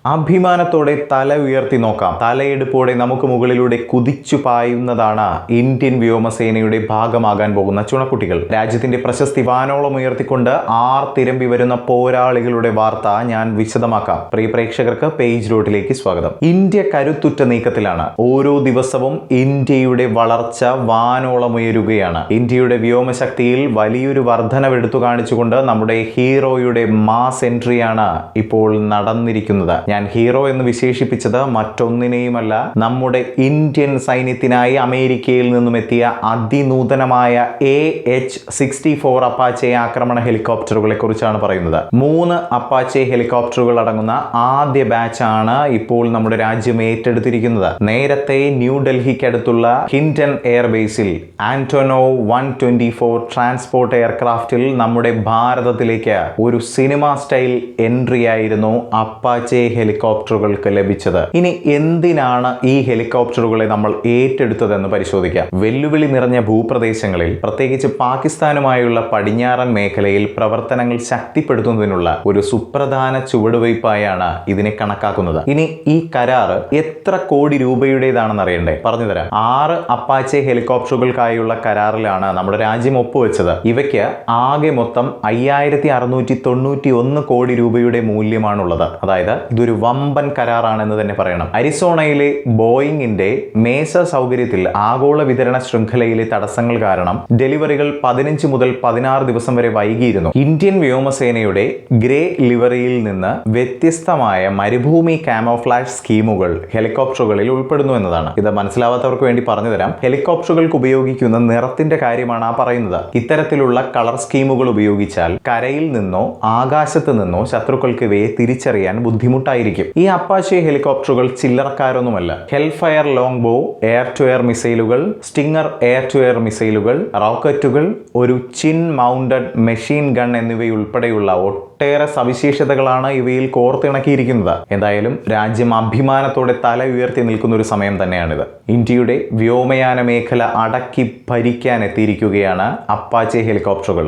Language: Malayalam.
അഭിമാനത്തോടെ തല ഉയർത്തി നോക്കാം. തലയെടുപ്പോടെ നമുക്ക് മുകളിലൂടെ കുതിച്ചു പായുന്നതാണ് ഇന്ത്യൻ വ്യോമസേനയുടെ ഭാഗമാകാൻ പോകുന്ന ചുണക്കുട്ടികൾ. രാജ്യത്തിന്റെ പ്രശസ്തി വാനോളം ഉയർത്തിക്കൊണ്ട് തിരമ്പി വരുന്ന പോരാളികളുടെ വാർത്ത ഞാൻ വിശദമാക്കാം. പ്രിയ പ്രേക്ഷകർക്ക് പേജ് റോഡിലേക്ക് സ്വാഗതം. ഇന്ത്യ കരുത്തുറ്റ നീക്കത്തിലാണ്. ഓരോ ദിവസവും ഇന്ത്യയുടെ വളർച്ച വാനോളം ഉയരുകയാണ്. ഇന്ത്യയുടെ വ്യോമശക്തിയിൽ വലിയൊരു വർധനവെടുത്തു കാണിച്ചുകൊണ്ട് നമ്മുടെ ഹീറോയുടെ മാസ് എൻട്രിയാണ് ഇപ്പോൾ നടന്നിരിക്കുന്നത്. ഞാൻ ഹീറോ എന്ന് വിശേഷിപ്പിച്ചത് മറ്റൊന്നിനെയുമല്ല, നമ്മുടെ ഇന്ത്യൻ സൈന്യത്തിനായി അമേരിക്കയിൽ നിന്നും എത്തിയ അതിനൂതനമായ AH-64 അപ്പാച്ചെ ആക്രമണ ഹെലികോപ്റ്ററുകളെ കുറിച്ചാണ് പറയുന്നത്. 3 അപ്പാച്ചെ ഹെലികോപ്റ്ററുകൾ അടങ്ങുന്ന ആദ്യ ബാച്ചാണ് ഇപ്പോൾ നമ്മുടെ രാജ്യം ഏറ്റെടുത്തിരിക്കുന്നത്. നേരത്തെ ന്യൂഡൽഹിക്കടുത്തുള്ള ഹിൻഡൻ എയർബേസിൽ ആന്റോനോ 124 ട്രാൻസ്പോർട്ട് എയർക്രാഫ്റ്റിൽ നമ്മുടെ ഭാരതത്തിലേക്ക് ഒരു സിനിമ സ്റ്റൈൽ എൻട്രി ആയിരുന്നു അപ്പാച്ചെ ഹെലികോപ്റ്ററുകൾക്ക് ലഭിച്ചത്. ഇനി എന്തിനാണ് ഈ ഹെലികോപ്റ്ററുകളെ നമ്മൾ ഏറ്റെടുത്തതെന്ന് പരിശോധിക്കാം. വെല്ലുവിളി നിറഞ്ഞ ഭൂപ്രദേശങ്ങളിൽ, പ്രത്യേകിച്ച് പാകിസ്ഥാനുമായുള്ള പടിഞ്ഞാറൻ മേഖലയിൽ പ്രവർത്തനങ്ങൾ ശക്തിപ്പെടുത്തുന്നതിനുള്ള ഒരു സുപ്രധാന ചുവടുവയ്പായാണ് ഇതിനെ കണക്കാക്കുന്നത്. ഇനി ഈ കരാർ എത്ര കോടി രൂപയുടേതാണെന്ന് അറിയണ്ടേ? പറഞ്ഞുതരാം. 6 അപ്പാച്ചെ ഹെലികോപ്റ്ററുകൾക്കായുള്ള കരാറിലാണ് നമ്മുടെ രാജ്യം ഒപ്പുവെച്ചത്. ഇവയ്ക്ക് ആകെ മൊത്തം 5691 കോടി രൂപയുടെ മൂല്യമാണുള്ളത്. അതായത് ഇതൊരു വമ്പൻ കരാറാണെന്ന് തന്നെ പറയണം. അരിസോണയിലെ ബോയിങ്ങിന്റെ മേസ സൗകര്യത്തിൽ ആഗോള വിതരണ ശൃംഖലയിലെ തടസ്സങ്ങൾ കാരണം ഡെലിവറികൾ 15 മുതൽ 16 ദിവസം വരെ വൈകിയിരുന്നു. ഇന്ത്യൻ വ്യോമസേനയുടെ ഗ്രേ ലിവറിയിൽ നിന്ന് വ്യത്യസ്തമായ മരുഭൂമി കാമോഫ്ലാഷ് സ്കീമുകൾ ഹെലികോപ്റ്ററുകളിൽ ഉൾപ്പെടുന്നു എന്നതാണ്. ഇത് മനസ്സിലാവാത്തവർക്ക് വേണ്ടി പറഞ്ഞു തരാം. ഹെലികോപ്റ്ററുകൾക്ക് ഉപയോഗിക്കുന്ന നിറത്തിന്റെ കാര്യമാണ് പറയുന്നത്. ഇത്തരത്തിലുള്ള കളർ സ്കീമുകൾ ഉപയോഗിച്ചാൽ കരയിൽ നിന്നോ ആകാശത്ത് നിന്നോ ശത്രുക്കൾക്ക് ഇവയെ തിരിച്ചറിയാൻ ബുദ്ധിമുട്ടായിരിക്കും. ഈ അപ്പാച്ചെ ഹെലികോപ്റ്ററുകൾ ചില്ലറക്കാരൊന്നുമല്ല. ഹെൽഫയർ ലോങ് ബോ എയർ ടു എയർ മിസൈലുകൾ, സ്റ്റിങ്ങർ എയർ ടു എയർ മിസൈലുകൾ, റോക്കറ്റുകൾ, ഒരു ചിൻ മൗണ്ടഡ് മെഷീൻ ഗൺ എന്നിവയുൾപ്പെടെയുള്ള ഒട്ടേറെ സവിശേഷതകളാണ് ഇവയിൽ കോർത്തിണക്കിയിരിക്കുന്നത്. എന്തായാലും രാജ്യം അഭിമാനത്തോടെ തല ഉയർത്തി നിൽക്കുന്ന ഒരു സമയം തന്നെയാണിത്. ഇന്ത്യയുടെ വ്യോമയാന മേഖല അടക്കി ഭരിക്കാൻ എത്തിയിരിക്കുകയാണ് അപ്പാച്ചെ ഹെലികോപ്റ്ററുകൾ.